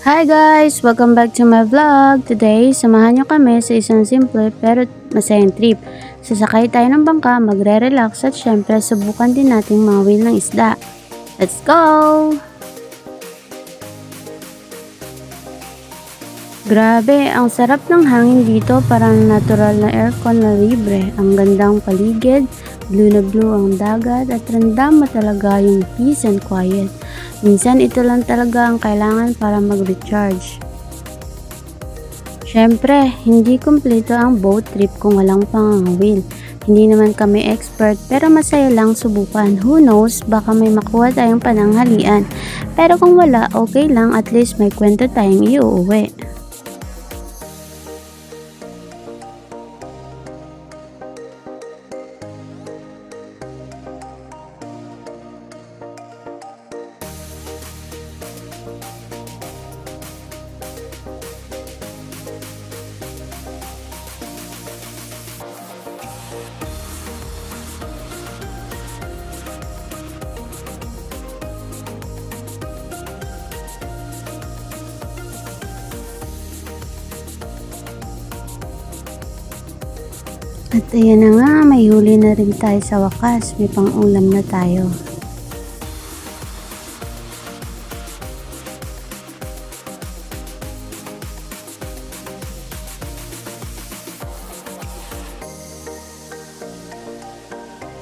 Hi guys! Welcome back to my vlog. Today, samahan nyo kami sa isang simple pero masayang trip. Sasakay tayo ng bangka, magre-relax at syempre subukan din nating mawil ng isda. Let's go! Grabe, ang sarap ng hangin dito, parang natural na aircon na libre. Ang gandang paligid, blue na blue ang dagat at ramdam mo talaga yung peace and quiet. Minsan ito lang talaga ang kailangan para mag-recharge. Syempre, hindi kumpleto ang boat trip kung walang pangangawil. Hindi naman kami expert pero masaya lang subukan. Who knows, baka may makuha tayong pananghalian. Pero kung wala, okay lang, at least may kwento tayong iuuwi. At ayan na nga, may huli na rin tayo sa wakas. May pang-ulam na tayo.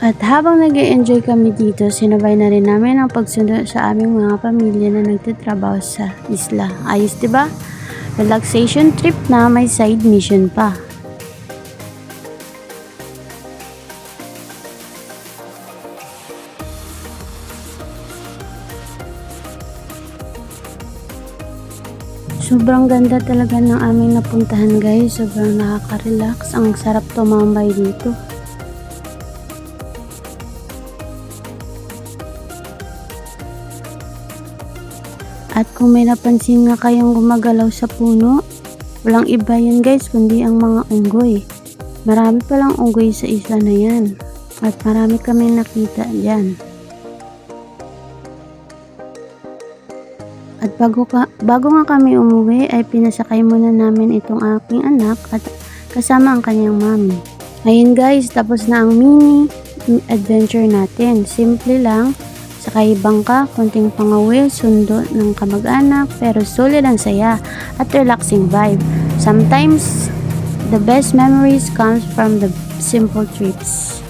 At habang nag-e-enjoy kami dito, sinabay na rin namin ang pagsundo sa aming mga pamilya na nagtatrabaho sa isla. Ayos, diba? Relaxation trip na may side mission pa. Sobrang ganda talaga ng aming napuntahan guys. Sobrang nakaka-relax. Ang sarap tumambay dito. At kung may napansin nga kayong gumagalaw sa puno, walang iba yan guys kundi ang mga unggoy. Marami palang unggoy sa isla na yan. At marami kami nakita dyan. At bago nga kami umuwi ay pinasakay muna namin itong aking anak at kasama ang kanyang mami. Ngayon guys, tapos na ang mini adventure natin. Simple lang, sakay bangka, konting pangawil, sundo ng kamag-anak, pero solid ang saya at relaxing vibe. Sometimes, the best memories comes from the simple trips.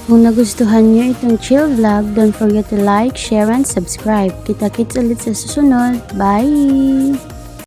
Kung nagustuhan nyo itong chill vlog, don't forget to like, share, and subscribe. Kita-kits ulit sa susunod. Bye!